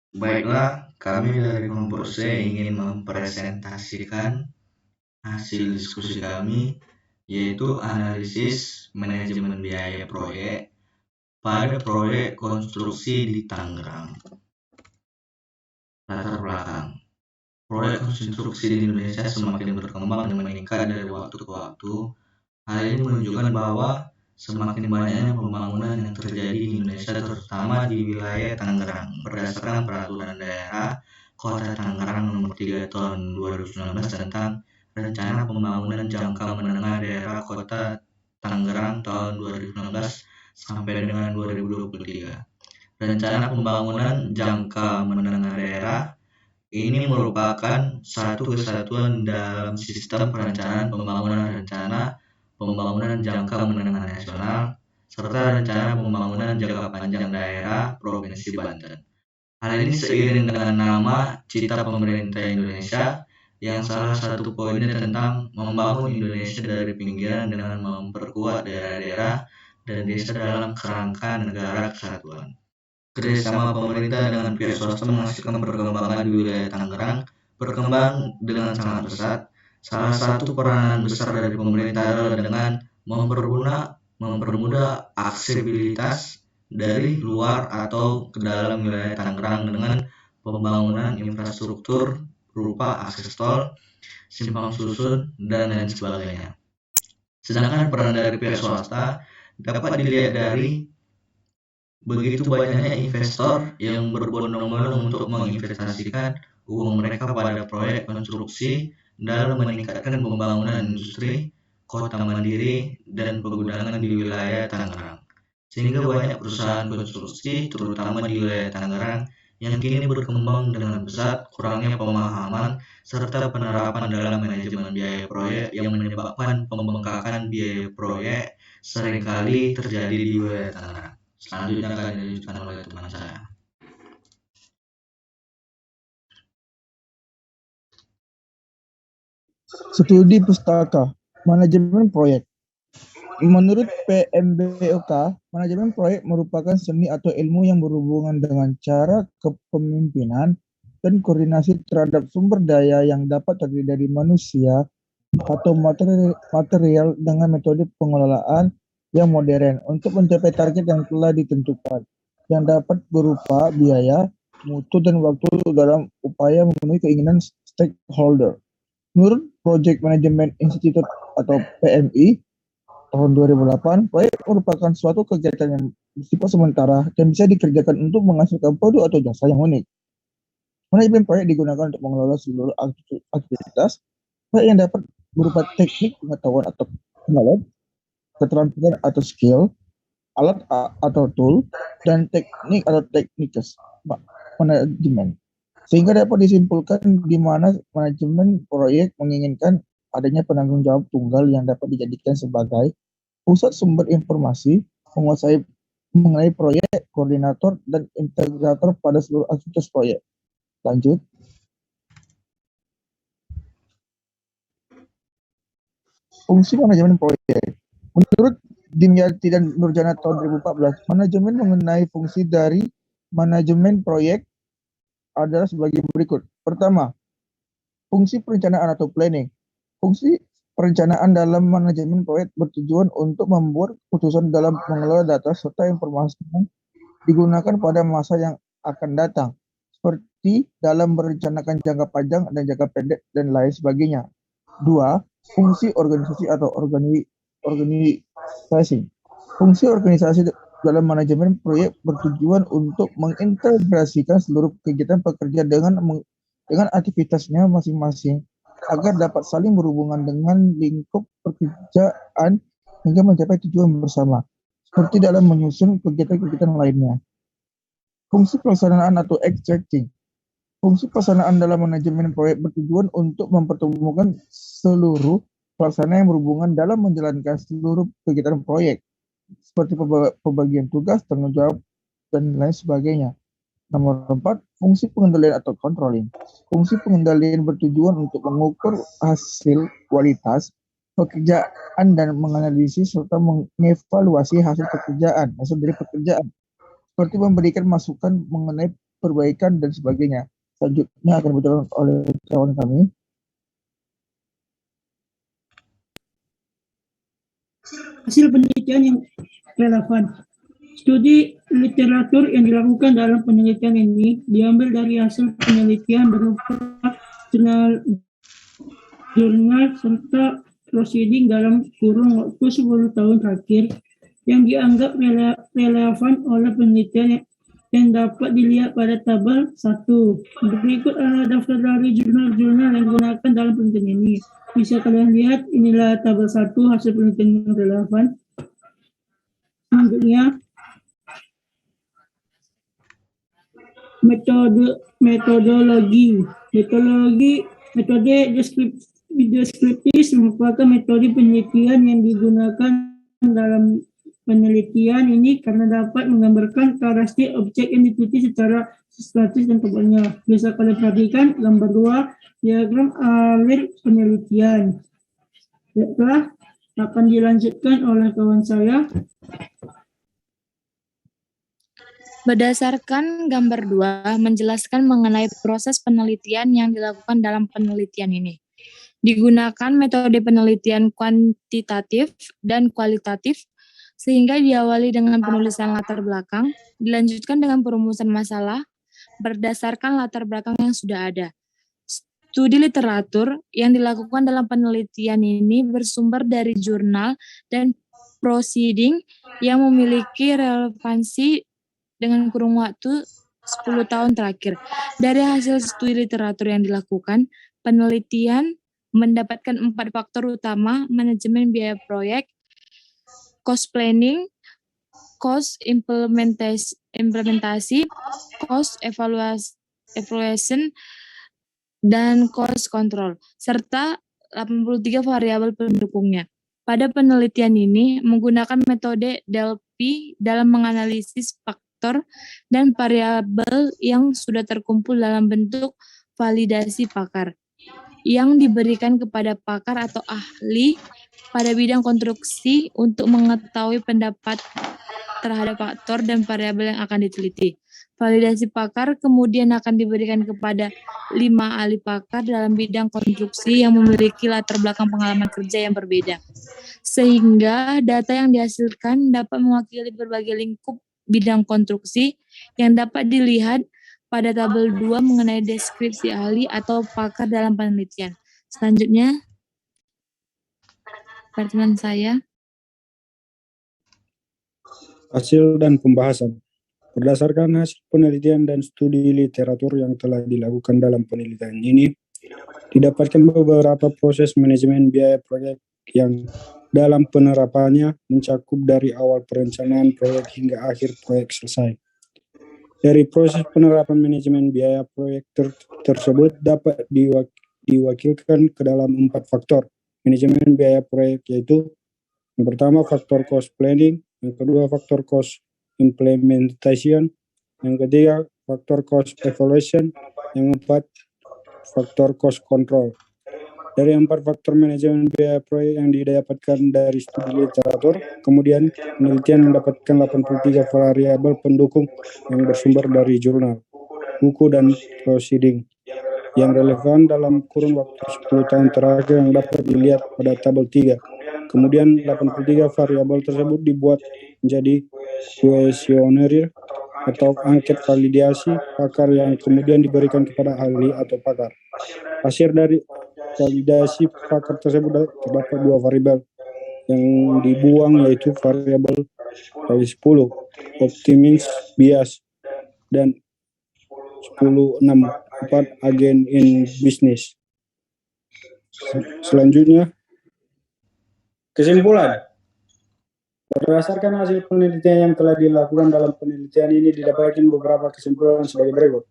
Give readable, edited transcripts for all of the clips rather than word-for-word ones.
Baiklah, kami dari kelompok C ingin mempresentasikan hasil diskusi kami, yaitu analisis manajemen biaya proyek pada proyek konstruksi di Tangerang. Latar belakang, proyek konstruksi di Indonesia semakin berkembang dan meningkat dari waktu ke waktu. Hal ini menunjukkan bahwa semakin banyaknya pembangunan yang terjadi di Indonesia, terutama di wilayah Tangerang. Berdasarkan Peraturan Daerah Kota Tangerang Nomor 3 Tahun 2019 tentang Rencana Pembangunan Jangka Menengah Daerah Kota Tangerang tahun 2019 sampai dengan 2023. Rencana Pembangunan Jangka Menengah Daerah ini merupakan satu kesatuan dalam sistem perencanaan pembangunan rencana pembangunan jangka menengah nasional serta rencana pembangunan jangka panjang daerah Provinsi Banten. Hal ini seiring dengan nama Cita Pemerintah Indonesia yang salah satu poinnya tentang membangun Indonesia dari pinggiran dengan memperkuat daerah-daerah dan desa dalam kerangka negara kesatuan. Kerjasama pemerintah dengan pihak swasta menghasilkan perkembangan di wilayah Tangerang berkembang dengan sangat pesat. Salah satu peranan besar dari pemerintah adalah dengan mempermudah aksesibilitas dari luar atau ke dalam wilayah Tangerang dengan pembangunan infrastruktur berupa akses tol, simpang susun, dan lain sebagainya. Sedangkan peran dari pihak swasta dapat dilihat dari begitu banyaknya investor yang berbondong-bondong untuk menginvestasikan uang mereka pada proyek konstruksi dalam meningkatkan pembangunan industri, kota mandiri, dan pergudangan di wilayah Tangerang. Sehingga banyak perusahaan konstruksi, terutama di wilayah Tangerang, yang kini berkembang dengan pesat. Kurangnya pemahaman serta penerapan dalam manajemen biaya proyek yang menyebabkan pembengkakan biaya proyek seringkali terjadi di wilayah Tangerang. Selanjutnya akan dilanjutkan oleh teman saya. Studi pustaka, manajemen proyek. Menurut PMBOK, manajemen proyek merupakan seni atau ilmu yang berhubungan dengan cara kepemimpinan dan koordinasi terhadap sumber daya yang dapat terdiri dari manusia atau material dengan metode pengelolaan yang modern untuk mencapai target yang telah ditentukan, yang dapat berupa biaya, mutu, dan waktu dalam upaya memenuhi keinginan stakeholder. Menurut Project Management Institute atau PMI tahun 2008, proyek merupakan suatu kegiatan yang bersifat sementara dan bisa dikerjakan untuk menghasilkan produk atau jasa yang unik. Manajemen proyek digunakan untuk mengelola seluruh aktivitas proyek yang dapat berupa teknik, pengetahuan atau knowledge, keterampilan atau skill, alat atau tool, dan teknik atau teknikes manajemen. Sehingga dapat disimpulkan di mana manajemen proyek menginginkan adanya penanggung jawab tunggal yang dapat dijadikan sebagai pusat sumber informasi, menguasai mengenai proyek, koordinator, dan integrator pada seluruh aktivitas proyek. Lanjut. Fungsi manajemen proyek. Menurut Dimyati dan Nurjana tahun 2014, manajemen mengenai fungsi dari manajemen proyek adalah sebagai berikut. Pertama, fungsi perencanaan atau planning. Fungsi perencanaan dalam manajemen proyek bertujuan untuk membuat keputusan dalam mengelola data serta informasi yang digunakan pada masa yang akan datang, seperti dalam merencanakan jangka panjang dan jangka pendek dan lain sebagainya. Dua, fungsi organisasi atau organisasi. Fungsi organisasi dalam manajemen proyek bertujuan untuk mengintegrasikan seluruh kegiatan pekerja dengan aktivitasnya masing-masing agar dapat saling berhubungan dengan lingkup pekerjaan hingga mencapai tujuan bersama, seperti dalam menyusun kegiatan-kegiatan lainnya. Fungsi pelaksanaan atau executing. Fungsi pelaksanaan dalam manajemen proyek bertujuan untuk mempertemukan seluruh pelaksana yang berhubungan dalam menjalankan seluruh kegiatan proyek, seperti pembagian tugas, tanggung jawab, dan lain sebagainya. Nomor 4, fungsi pengendalian atau controlling. Fungsi pengendalian bertujuan untuk mengukur hasil kualitas pekerjaan dan menganalisis serta mengevaluasi hasil dari pekerjaan, seperti memberikan masukan mengenai perbaikan, dan sebagainya. Selanjutnya akan dibacakan oleh kawan kami. Hasil penelitian yang relevan. Studi literatur yang dilakukan dalam penelitian ini diambil dari hasil penelitian berupa jurnal serta proceeding dalam kurun waktu 10 tahun terakhir yang dianggap relevan oleh penelitian yang dapat dilihat pada tabel 1. Berikut adalah daftar dari jurnal-jurnal yang digunakan dalam penelitian ini. Bisa kalian lihat, inilah tabel 1 hasil penelitian yang relevan. Selanjutnya, metode deskriptif merupakan metode penelitian yang digunakan dalam penelitian ini karena dapat menggambarkan karakteristik objek yang diteliti secara sistematis dan tebalnya. Bisa kalian perhatikan gambar 2, diagram alir penelitian. Setelah akan dilanjutkan oleh kawan saya. Berdasarkan gambar 2 menjelaskan mengenai proses penelitian yang dilakukan dalam penelitian ini. Digunakan metode penelitian kuantitatif dan kualitatif, sehingga diawali dengan penulisan latar belakang, dilanjutkan dengan perumusan masalah berdasarkan latar belakang yang sudah ada. Studi literatur yang dilakukan dalam penelitian ini bersumber dari jurnal dan proceeding yang memiliki relevansi dengan kurun waktu 10 tahun terakhir. Dari hasil studi literatur yang dilakukan, penelitian mendapatkan 4 faktor utama: manajemen biaya proyek, cost planning, cost implementasi, cost evaluation, dan cost control, serta 83 variabel pendukungnya. Pada penelitian ini menggunakan metode DELPI dalam menganalisis faktor dan variabel yang sudah terkumpul dalam bentuk validasi pakar yang diberikan kepada pakar atau ahli pada bidang konstruksi untuk mengetahui pendapat terhadap faktor dan variabel yang akan diteliti. Validasi pakar kemudian akan diberikan kepada 5 ahli pakar dalam bidang konstruksi yang memiliki latar belakang pengalaman kerja yang berbeda. Sehingga data yang dihasilkan dapat mewakili berbagai lingkup bidang konstruksi yang dapat dilihat pada tabel 2 mengenai deskripsi ahli atau pakar dalam penelitian. Selanjutnya, teman saya. Hasil dan pembahasan. Berdasarkan hasil penelitian dan studi literatur yang telah dilakukan dalam penelitian ini, didapatkan beberapa proses manajemen biaya proyek yang dalam penerapannya mencakup dari awal perencanaan proyek hingga akhir proyek selesai. Dari proses penerapan manajemen biaya proyek tersebut dapat diwakilkan ke dalam 4 faktor manajemen biaya proyek, yaitu yang pertama faktor cost planning, yang kedua faktor cost implementation, yang ketiga faktor cost evaluation, yang keempat faktor cost control. Dari 4 faktor manajemen biaya proyek yang didapatkan dari studi literatur, kemudian penelitian mendapatkan 83 variabel pendukung yang bersumber dari jurnal, buku, dan proceeding yang relevan dalam kurun waktu 10 tahun terakhir yang dapat dilihat pada tabel 3. Kemudian 83 variabel tersebut dibuat menjadi kuesioner atau angket validasi pakar yang kemudian diberikan kepada ahli atau pakar. Hasil dari validasi pakar tersebut terdapat 2 variabel yang dibuang, yaitu variabel kali 10 optimism bias dan 1064 again in business. Selanjutnya, kesimpulan. Berdasarkan hasil penelitian yang telah dilakukan dalam penelitian ini didapatkan beberapa kesimpulan sebagai berikut.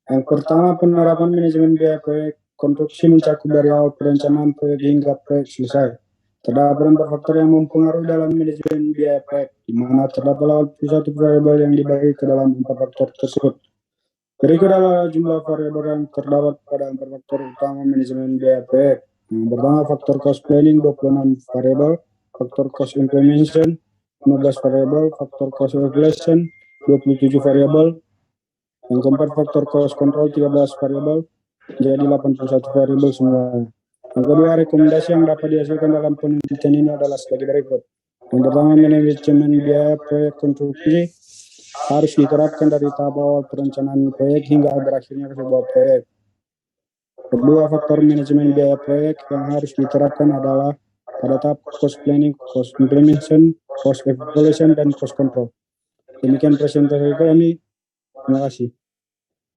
Yang pertama, penerapan manajemen biaya proyek konstruksi mencakup dari awal perencanaan proyek hingga proyek selesai. Terdapat 4 faktor yang mempengaruhi dalam manajemen biaya proyek, di mana terdapat 81 variabel yang dibagi ke dalam 4 faktor tersebut. Berikut adalah jumlah variabel yang terdapat pada 4 faktor utama manajemen biaya proyek. Yang pertama, faktor cost planning 26 variabel, faktor cost implementation 15 variabel, faktor cost evaluation 27 variabel, Yang keempat, faktor cost control 13 variabel jadi 81 variabel semua. Yang kedua, rekomendasi yang dapat dihasilkan dalam penelitian ini adalah sebagai berikut. Yang pertama, manajemen biaya proyek konstruksi harus diterapkan dari tahap awal perencanaan proyek hingga berakhirnya sebuah proyek. Kedua, faktor manajemen biaya proyek yang harus diterapkan adalah pada tahap cost planning, cost implementation, cost evaluation, dan cost control. Demikian presentasi kami. Terima kasih.